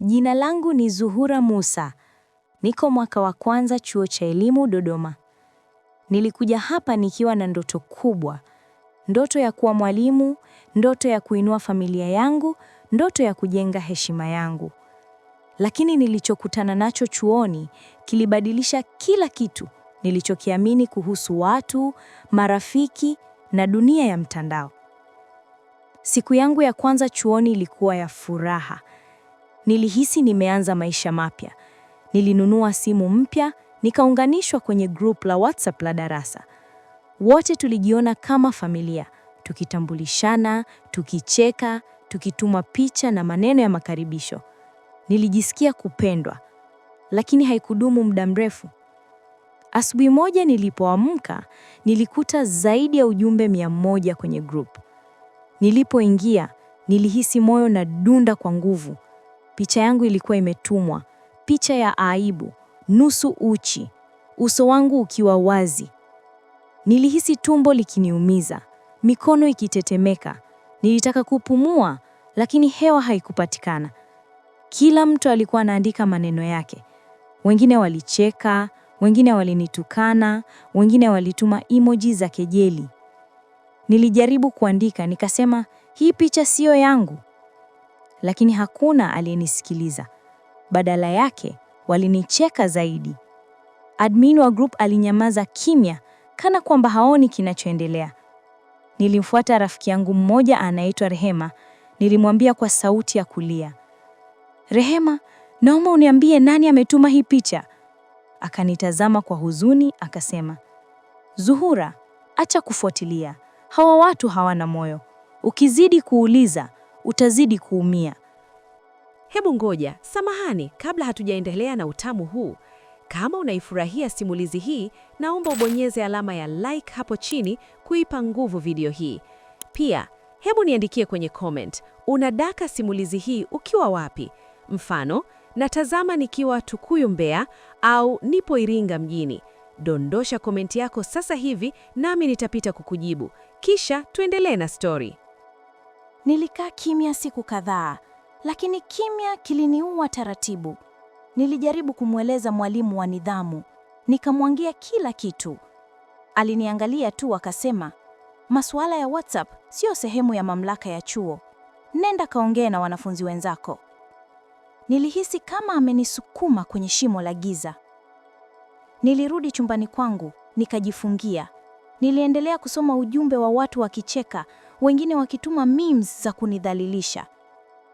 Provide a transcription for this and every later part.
Jina langu ni Zuhura Musa. Niko mwaka wa kwanza chuo cha elimu Dodoma. Nilikuja hapa nikiwa na ndoto kubwa. Ndoto ya kuwa mwalimu, ndoto ya kuinua familia yangu, ndoto ya kujenga heshima yangu. Lakini nilichokutana nacho chuoni kilibadilisha kila kitu nilichokiamini kuhusu watu, marafiki na dunia ya mtandao. Siku yangu ya kwanza chuoni ilikuwa ya furaha. Nilihisi nimeanza maisha mapya. Nilinunua simu mpya, nikaunganishwa kwenye group la WhatsApp la darasa. Wote tulijiona kama familia, tukitambulishana, tukicheka, tukituma picha na maneno ya makaribisho. Nilijisikia kupendwa, lakini haikudumu muda mrefu. Asubuhi moja nilipoamka, nilikuta zaidi ya ujumbe 100 kwenye group. Nilipoingia, nilihisi moyo na dunda kwa nguvu. Picha yangu ilikuwa imetumwa, picha ya aibu, nusu uchi, uso wangu ukiwa wazi. Nilihisi tumbo likiniumiza, mikono ikitetemeka. Nilitaka kupumua, lakini hewa haikupatikana. Kila mtu alikuwa anaandika maneno yake. Wengine walicheka, wengine walinitukana, wengine walituma emoji za kejeli. Nilijaribu kuandika, nikasema, hii picha sio yangu. Lakini hakuna aliyenisikiliza. Badala yake, walinicheka zaidi. Admin wa group alinyamaza kimya, kana kwamba haoni kinachoendelea. Nilimfuata rafiki yangu mmoja anaitwa Rehema. Nilimwambia kwa sauti ya kulia, Rehema, naomba uniambie nani ametuma hii picha. Akanitazama kwa huzuni, akasema, Zuhura, acha kufuatilia. Hawa watu hawana moyo. Ukizidi kuuliza, utazidi kuumia. Hebu ngoja, samahani, kabla hatujaendelea na utamu huu. Kama unaifurahia simulizi hii, naomba ubonyeze alama ya like hapo chini kuipa nguvu video hii. Pia, hebu niandikie kwenye comment, unadaka simulizi hii ukiwa wapi? Mfano, natazama nikiwa Tukuyu Mbeya au nipo Iringa mjini. Dondosha komenti yako sasa hivi nami nitapita kukujibu. Kisha tuendelee na story. Nilikaa kimya siku kadhaa, lakini kimya kiliniua taratibu. Nilijaribu kumweleza mwalimu wa nidhamu, nikamwangia kila kitu. Aliniangalia tu akasema, masuala ya WhatsApp sio sehemu ya mamlaka ya chuo. Nenda kaongee na wanafunzi wenzako. Nilihisi kama amenisukuma kwenye shimo la giza. Nilirudi chumbani kwangu, nikajifungia. Niliendelea kusoma ujumbe wa watu wakicheka, wengine wakituma memes za kunidhalilisha.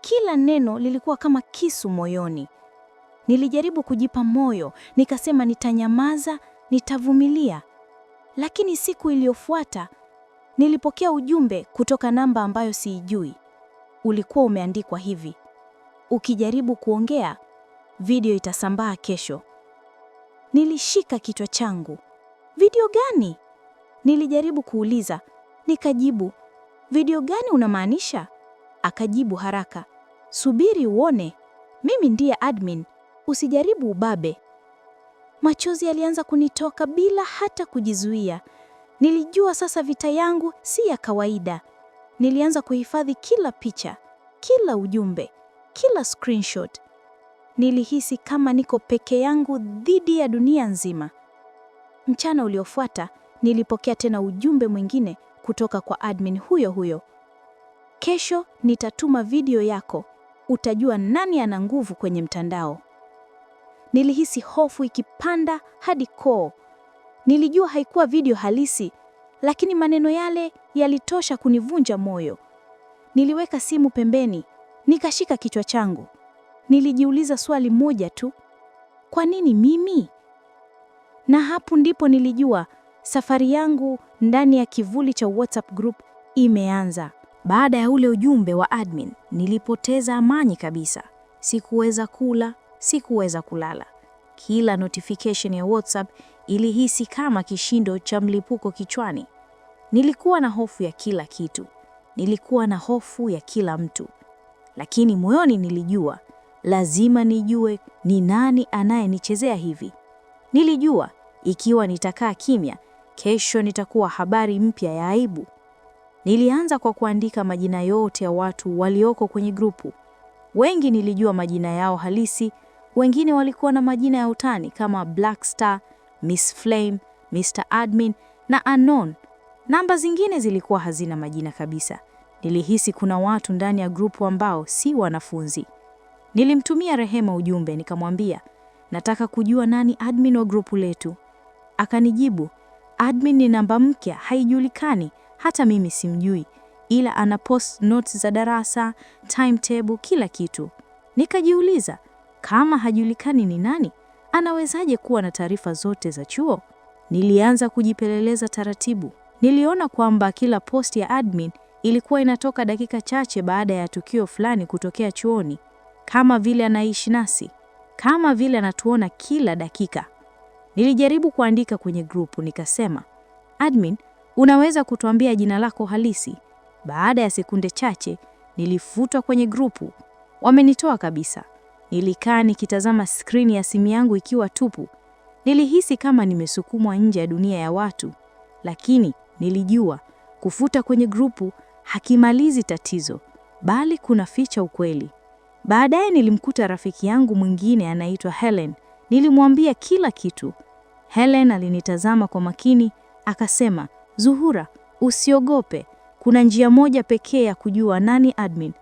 Kila neno lilikuwa kama kisu moyoni. Nilijaribu kujipa moyo, nikasema nitanyamaza, nitavumilia. Lakini siku iliyofuata, nilipokea ujumbe kutoka namba ambayo siijui. Ulikuwa umeandikwa hivi: ukijaribu kuongea, video itasambaa kesho. Nilishika kichwa changu. Video gani? Nilijaribu kuuliza, nikajibu, video gani unamaanisha? Akajibu haraka, subiri uone, mimi ndiye admin, usijaribu ubabe. Machozi yalianza kunitoka bila hata kujizuia. Nilijua sasa vita yangu si ya kawaida. Nilianza kuhifadhi kila picha, kila ujumbe, kila screenshot. Nilihisi kama niko peke yangu dhidi ya dunia nzima. Mchana uliofuata, nilipokea tena ujumbe mwingine kutoka kwa admin huyo huyo. Kesho nitatuma video yako, utajua nani ana nguvu kwenye mtandao. Nilihisi hofu ikipanda hadi koo. Nilijua haikuwa video halisi, lakini maneno yale yalitosha kunivunja moyo. Niliweka simu pembeni, nikashika kichwa changu. Nilijiuliza swali moja tu, kwa nini mimi? Na hapo ndipo nilijua safari yangu ndani ya kivuli cha WhatsApp group imeanza. Baada ya ule ujumbe wa admin, nilipoteza amani kabisa. Sikuweza kula, sikuweza kulala. Kila notification ya WhatsApp ilihisi kama kishindo cha mlipuko kichwani. Nilikuwa na hofu ya kila kitu. Nilikuwa na hofu ya kila mtu. Lakini moyoni nilijua, lazima nijue ni nani anayenichezea hivi. Nilijua, ikiwa nitakaa kimya, kesho nitakuwa habari mpya ya aibu. Nilianza kwa kuandika majina yote ya watu walioko kwenye grupu. Wengi nilijua majina yao halisi, wengine walikuwa na majina ya utani kama Black Star, Miss Flame, Mr. Admin na Unknown. Namba zingine zilikuwa hazina majina kabisa. Nilihisi kuna watu ndani ya grupu ambao si wanafunzi. Nilimtumia Rehema ujumbe nikamwambia, nataka kujua nani admin wa grupu letu. Akanijibu, admin ni namba mpya, haijulikani, hata mimi simjui, ila ana post notes za darasa, timetable, kila kitu. Nikajiuliza, kama hajulikani ni nani, anawezaje kuwa na taarifa zote za chuo? Nilianza kujipeleleza taratibu. Niliona kwamba kila post ya admin ilikuwa inatoka dakika chache baada ya tukio fulani kutokea chuoni, kama vile anaishi nasi, kama vile anatuona kila dakika. Nilijaribu kuandika kwenye grupu nikasema, admin, unaweza kutuambia jina lako halisi? Baada ya sekunde chache nilifutwa kwenye grupu. Wamenitoa kabisa. Nilikaa nikitazama skrini ya simu yangu ikiwa tupu. Nilihisi kama nimesukumwa nje ya dunia ya watu, lakini nilijua kufuta kwenye grupu hakimalizi tatizo, bali kuna ficha ukweli. Baadaye nilimkuta rafiki yangu mwingine anaitwa Helen. Nilimwambia kila kitu. Helen alinitazama kwa makini, akasema, Zuhura, usiogope. Kuna njia moja pekee ya kujua nani admin.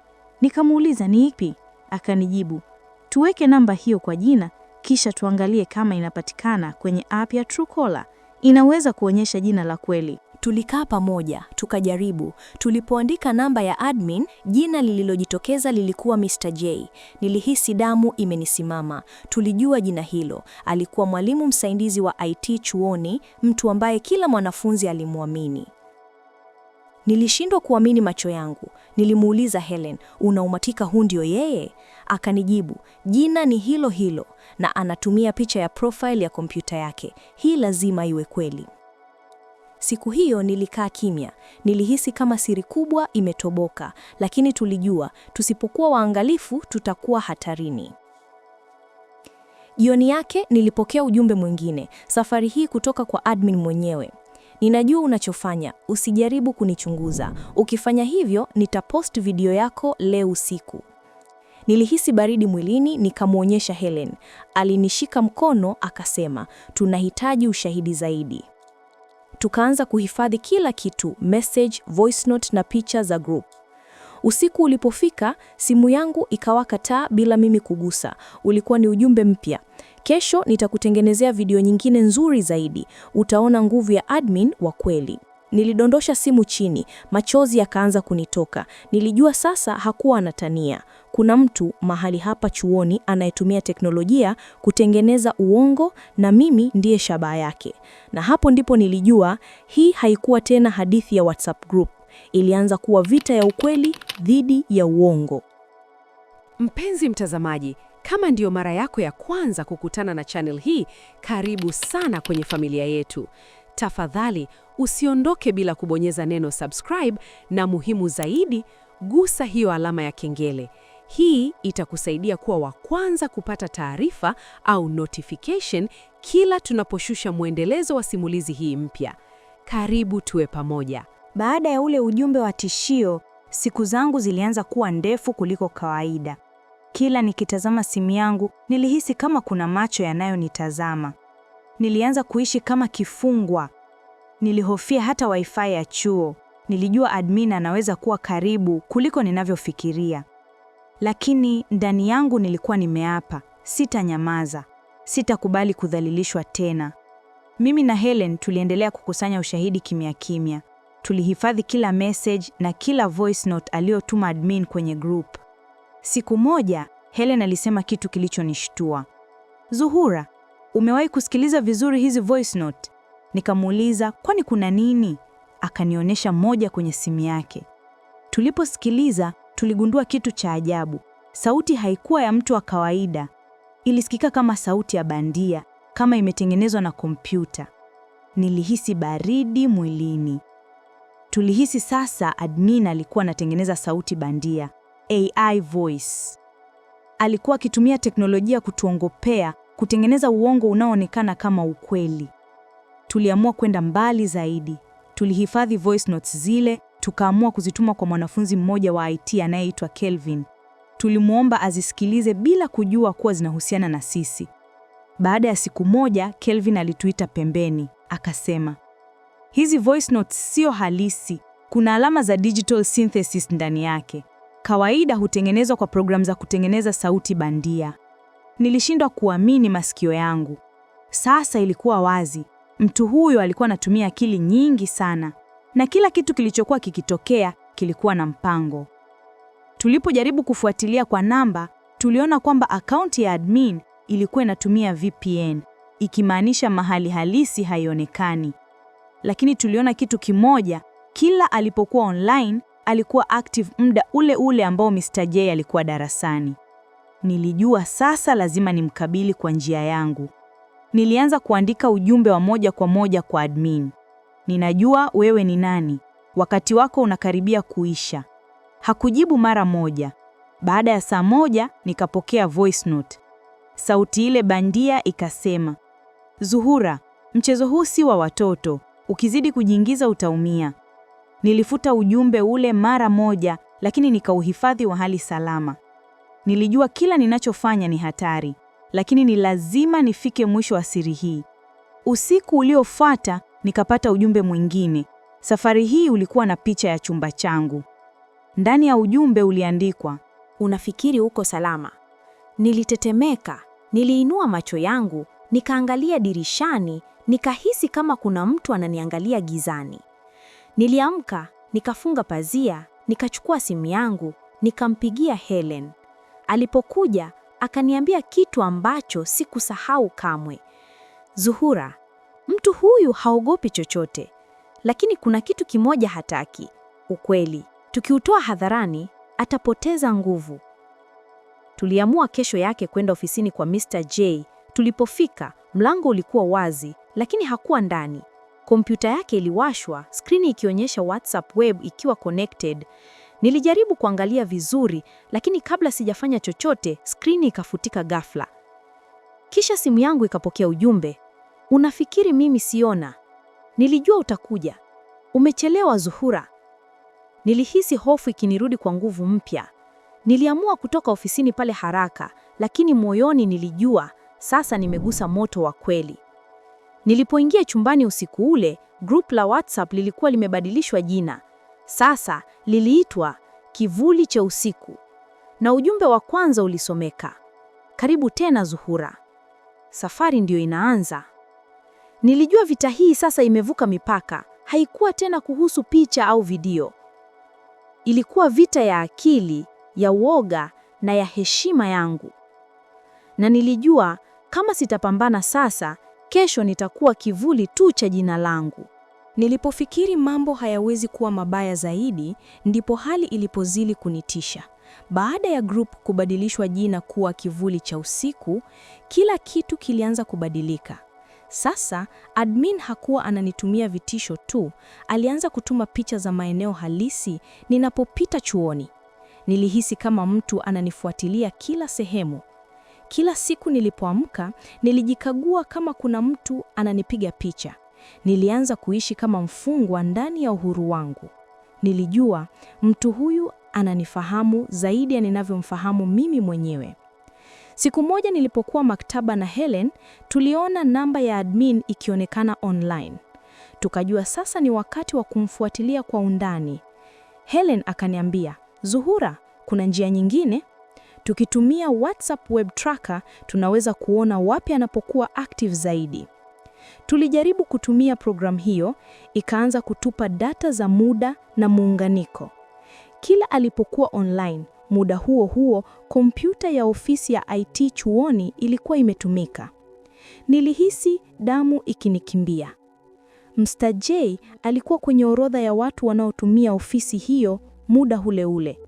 Nikamuuliza ni ipi? Akanijibu, tuweke namba hiyo kwa jina, kisha tuangalie kama inapatikana kwenye app ya Truecaller. Inaweza kuonyesha jina la kweli. Tulikaa pamoja, tukajaribu. Tulipoandika namba ya admin, jina lililojitokeza lilikuwa Mr. J. Nilihisi damu imenisimama. Tulijua jina hilo. Alikuwa mwalimu msaidizi wa IT chuoni, mtu ambaye kila mwanafunzi alimwamini. Nilishindwa kuamini macho yangu. Nilimuuliza Helen, unaumatika huu ndio yeye? Akanijibu, jina ni hilo hilo na anatumia picha ya profile ya kompyuta yake. Hii lazima iwe kweli. Siku hiyo nilikaa kimya. Nilihisi kama siri kubwa imetoboka, lakini tulijua tusipokuwa waangalifu tutakuwa hatarini. Jioni yake nilipokea ujumbe mwingine, safari hii kutoka kwa admin mwenyewe. Ninajua unachofanya, usijaribu kunichunguza. Ukifanya hivyo, nitapost video yako leo usiku. Nilihisi baridi mwilini, nikamwonyesha Helen. Alinishika mkono, akasema, tunahitaji ushahidi zaidi. Tukaanza kuhifadhi kila kitu, message, voice note na picha za group. Usiku ulipofika, simu yangu ikawaka taa bila mimi kugusa. Ulikuwa ni ujumbe mpya. Kesho nitakutengenezea video nyingine nzuri zaidi. Utaona nguvu ya admin wa kweli. Nilidondosha simu chini, machozi yakaanza kunitoka. Nilijua sasa hakuwa anatania. Kuna mtu mahali hapa chuoni anayetumia teknolojia kutengeneza uongo na mimi ndiye shabaha yake. Na hapo ndipo nilijua hii haikuwa tena hadithi ya WhatsApp group. Ilianza kuwa vita ya ukweli dhidi ya uongo. Mpenzi mtazamaji, kama ndiyo mara yako ya kwanza kukutana na channel hii, karibu sana kwenye familia yetu. Tafadhali usiondoke bila kubonyeza neno subscribe na muhimu zaidi, gusa hiyo alama ya kengele. Hii itakusaidia kuwa wa kwanza kupata taarifa au notification kila tunaposhusha mwendelezo wa simulizi hii mpya. Karibu tuwe pamoja. Baada ya ule ujumbe wa tishio, siku zangu zilianza kuwa ndefu kuliko kawaida. Kila nikitazama simu yangu, nilihisi kama kuna macho yanayonitazama. Nilianza kuishi kama kifungwa. Nilihofia hata wifi ya chuo. Nilijua admin anaweza kuwa karibu kuliko ninavyofikiria. Lakini ndani yangu nilikuwa nimeapa, sitanyamaza, sitakubali kudhalilishwa tena. Mimi na Helen tuliendelea kukusanya ushahidi kimya kimya. Tulihifadhi kila message na kila voice note aliyotuma admin kwenye group. Siku moja, Helen alisema kitu kilichonishtua. Zuhura, umewahi kusikiliza vizuri hizi voice note? Nikamuuliza, kwani kuna nini? Akanionyesha moja kwenye simu yake. Tuliposikiliza, tuligundua kitu cha ajabu. Sauti haikuwa ya mtu wa kawaida. Ilisikika kama sauti ya bandia, kama imetengenezwa na kompyuta. Nilihisi baridi mwilini. Tulihisi sasa admin alikuwa anatengeneza sauti bandia, AI voice. Alikuwa akitumia teknolojia kutuongopea, kutengeneza uongo unaoonekana kama ukweli. Tuliamua kwenda mbali zaidi. Tulihifadhi voice notes zile, tukaamua kuzituma kwa mwanafunzi mmoja wa IT anayeitwa Kelvin. tulimwomba azisikilize bila kujua kuwa zinahusiana na sisi. Baada ya siku moja, Kelvin alituita pembeni, akasema, hizi voice notes sio halisi, kuna alama za digital synthesis ndani yake. Kawaida hutengenezwa kwa programu za kutengeneza sauti bandia. Nilishindwa kuamini masikio yangu. Sasa ilikuwa wazi, mtu huyo alikuwa anatumia akili nyingi sana, na kila kitu kilichokuwa kikitokea kilikuwa na mpango. Tulipojaribu kufuatilia kwa namba, tuliona kwamba akaunti ya admin ilikuwa inatumia VPN, ikimaanisha mahali halisi haionekani. Lakini tuliona kitu kimoja, kila alipokuwa online, alikuwa active muda ule ule ambao Mr. J alikuwa darasani. Nilijua sasa lazima nimkabili kwa njia yangu. Nilianza kuandika ujumbe wa moja kwa moja kwa admin. Ninajua wewe ni nani. Wakati wako unakaribia kuisha. Hakujibu mara moja. Baada ya saa moja nikapokea voice note. Sauti ile bandia ikasema, Zuhura, mchezo huu si wa watoto. Ukizidi kujiingiza utaumia. Nilifuta ujumbe ule mara moja, lakini nikauhifadhi wa hali salama. Nilijua kila ninachofanya ni hatari, lakini ni lazima nifike mwisho wa siri hii. Usiku uliofuata nikapata ujumbe mwingine. Safari hii ulikuwa na picha ya chumba changu. Ndani ya ujumbe uliandikwa, unafikiri uko salama? Nilitetemeka, niliinua macho yangu, nikaangalia dirishani, nikahisi kama kuna mtu ananiangalia gizani. Niliamka, nikafunga pazia, nikachukua simu yangu, nikampigia Helen. Alipokuja, akaniambia kitu ambacho sikusahau kamwe. Zuhura, mtu huyu haogopi chochote, lakini kuna kitu kimoja hataki, ukweli. Tukiutoa hadharani, atapoteza nguvu. Tuliamua kesho yake kwenda ofisini kwa Mr. J. Tulipofika, mlango ulikuwa wazi, lakini hakuwa ndani. Kompyuta yake iliwashwa, skrini ikionyesha WhatsApp web ikiwa connected. Nilijaribu kuangalia vizuri, lakini kabla sijafanya chochote, skrini ikafutika ghafla. Kisha simu yangu ikapokea ujumbe, unafikiri mimi siona? Nilijua utakuja. Umechelewa Zuhura. Nilihisi hofu ikinirudi kwa nguvu mpya. Niliamua kutoka ofisini pale haraka, lakini moyoni nilijua sasa nimegusa moto wa kweli. Nilipoingia chumbani usiku ule, group la WhatsApp lilikuwa limebadilishwa jina. Sasa liliitwa Kivuli cha Usiku. Na ujumbe wa kwanza ulisomeka, karibu tena Zuhura. Safari ndiyo inaanza. Nilijua vita hii sasa imevuka mipaka. Haikuwa tena kuhusu picha au video. Ilikuwa vita ya akili, ya uoga na ya heshima yangu. Na nilijua kama sitapambana sasa, kesho nitakuwa kivuli tu cha jina langu. Nilipofikiri mambo hayawezi kuwa mabaya zaidi, ndipo hali ilipozidi kunitisha. Baada ya group kubadilishwa jina kuwa Kivuli cha Usiku, kila kitu kilianza kubadilika. Sasa admin hakuwa ananitumia vitisho tu, alianza kutuma picha za maeneo halisi ninapopita chuoni. Nilihisi kama mtu ananifuatilia kila sehemu. Kila siku nilipoamka, nilijikagua kama kuna mtu ananipiga picha. Nilianza kuishi kama mfungwa ndani ya uhuru wangu. Nilijua mtu huyu ananifahamu zaidi ya ninavyomfahamu mimi mwenyewe. Siku moja nilipokuwa maktaba na Helen, tuliona namba ya admin ikionekana online. Tukajua sasa ni wakati wa kumfuatilia kwa undani. Helen akaniambia, Zuhura, kuna njia nyingine? Tukitumia WhatsApp web tracker, tunaweza kuona wapi anapokuwa active zaidi. Tulijaribu kutumia programu hiyo, ikaanza kutupa data za muda na muunganiko. Kila alipokuwa online, muda huo huo, kompyuta ya ofisi ya IT chuoni ilikuwa imetumika. Nilihisi damu ikinikimbia. Mr. J alikuwa kwenye orodha ya watu wanaotumia ofisi hiyo muda ule ule.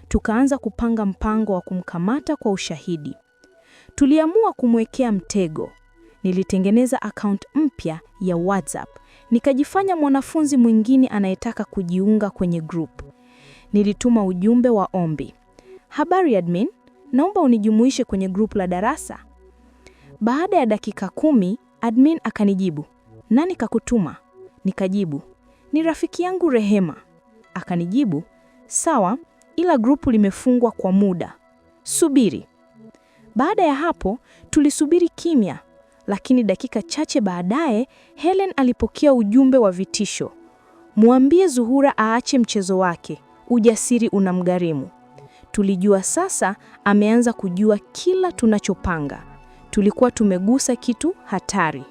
Tukaanza kupanga mpango wa kumkamata kwa ushahidi. Tuliamua kumwekea mtego. Nilitengeneza account mpya ya WhatsApp. Nikajifanya mwanafunzi mwingine anayetaka kujiunga kwenye group. Nilituma ujumbe wa ombi. Habari admin, naomba unijumuishe kwenye group la darasa. Baada ya dakika 10, admin akanijibu, nani kakutuma? Nikajibu, ni rafiki yangu Rehema. Akanijibu, sawa, ila grupu limefungwa kwa muda. Subiri. Baada ya hapo, tulisubiri kimya, lakini dakika chache baadaye, Helen alipokea ujumbe wa vitisho. Mwambie Zuhura aache mchezo wake, ujasiri unamgharimu. Tulijua sasa ameanza kujua kila tunachopanga. Tulikuwa tumegusa kitu hatari.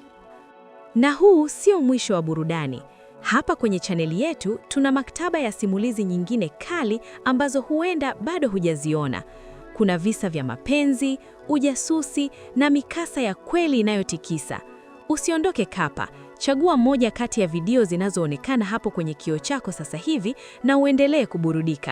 Na huu sio mwisho wa burudani. Hapa kwenye chaneli yetu tuna maktaba ya simulizi nyingine kali ambazo huenda bado hujaziona. Kuna visa vya mapenzi, ujasusi na mikasa ya kweli inayotikisa. Usiondoke Kapa. Chagua moja kati ya video zinazoonekana hapo kwenye kioo chako sasa hivi na uendelee kuburudika.